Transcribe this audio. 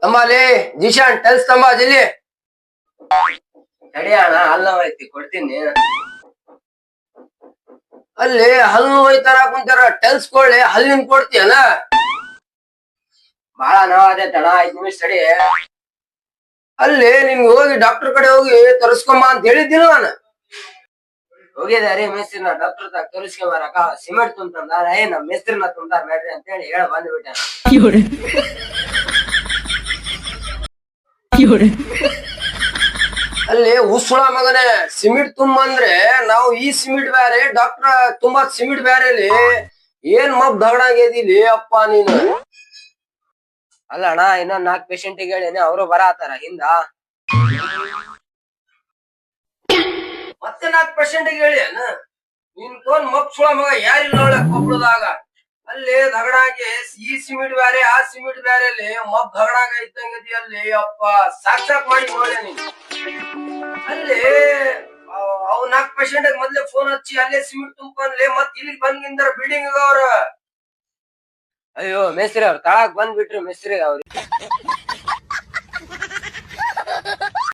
ತಂಬಾಲಿ Zeeshan tells ತಂಬಾ ಜಲ್ಲಿ. ತಡಿ ಅಣ್ಣ ಹಲ್ಲು ಐತಿ ಕೊಡ್ತೀನಿ. ಅಲ್ಲಿ ಹಲ್ಲು ಒಯ್ತಾರ ಕುಂತಾರ ಟೆಲ್ಸ್ ಕೊಳ್ಳಿ ಹಲ್ಲಿನ ಕೊಡ್ತೀಯನ. ಬಾಳ ನೋವ್ ಅದೇ ತಡ 5 ನಿಮಿಷ ತಡಿ. ಅಲ್ಲಿ ನಿಮ್ಗೆ ಹೋಗಿ ಡಾಕ್ಟರ್ ಕಡೆ ಹೋಗಿ ತೋರಿಸ್ಕೊಂಬ ಅಂತ ಹೇಳಿದ್ದಿಲ್ಲ ನಾನು. ಹೋಗಿದಾರಿ ಮೇಸ್ತ್ರಿನ ಡಾಕ್ಟರ್ ತಾಗ ತೋರಿಸ್ಕೊಂಬರಕ ಸಿಮೆಂಟ್ ತುಂಬ್ತಾರ ನಮ್ ಮೇಸ್ತ್ರಿನ ತುಂಬ್ತಾರ ಬೇಡ್ರಿ ಅಂತ ಹೇಳಿ ಹೇಳ ಬಂದ್ಬಿಟ್ಟೆ. ಅಲ್ಲಿ ಉಸುಳ ಮಗನೇ ಸಿಮೆಂಟ್ ತುಂಬಂದ್ರೆ ನಾವು ಈ ಸಿಮೆಂಟ್ ಬ್ಯಾರೆ ಡಾಕ್ಟರ್ ತುಂಬಾ ಸಿಮೆಂಟ್ ಬ್ಯಾರೆ ಇಲ್ಲಿ ಏನ್ ಮಬ್ ದಗಡಾಗಿದಿಲಿ ಅಪ್ಪ ನೀನು. ಅಲ್ಲ ಅಣ್ಣ ಇನ್ನೊಂದ್ 4 ಪೇಷಂಟಿಗೆ ಹೇಳಿನಿ ಅವರು ಬರತಾರ ಹಿಂದ. ಮತ್ತೆ 4% ಹೇಳಿ ನೀನ್ ತೊಂದ್ ಮಬ್ ಸುಳ ಮಗ ಯಾರಿಲ್ಲ ನೋಡ ಕೊಪ್ಪಳದಾಗ. ಅಲ್ಲಿ ದಗಡಾಗಿ ಈ ಸಿಮೆಂಟ್ ಬ್ಯಾರೆ ಆ ಸಿಮೆಂಟ್ ಬ್ಯಾರೆ ಅಲ್ಲಿ ಮಬ್ ದಗಡಾಗ ಇದ್ದಂಗದಿ ಅಲ್ಲಿ ಅಪ್ಪ ಸಾಕ್ ಮಾಡಿ ನೋಡ್ಯ ನೀನು. ಅಲ್ಲಿ ಅವ್ 4% ಮೊದ್ಲೇ ಫೋನ್ ಹಚ್ಚಿ ಅಲ್ಲೇ ಸಿಮೆಂಟ್ ತುಂಬ್ಕೊಂಡ್ಲೆ ಮತ್ ಇಲ್ಲಿ ಬಂದ್ಗಿಂದ್ರ ಬಿಲ್ಡಿಂಗ್ ಅವ್ರ. ಅಯ್ಯೋ ಮೇಸ್ತ್ರಿ ಅವ್ರು ತಳಕ್ ಬಂದ್ಬಿಟ್ರು ಮೇಸ್ತ್ರಿ ಅವ್ರಿಗೆ.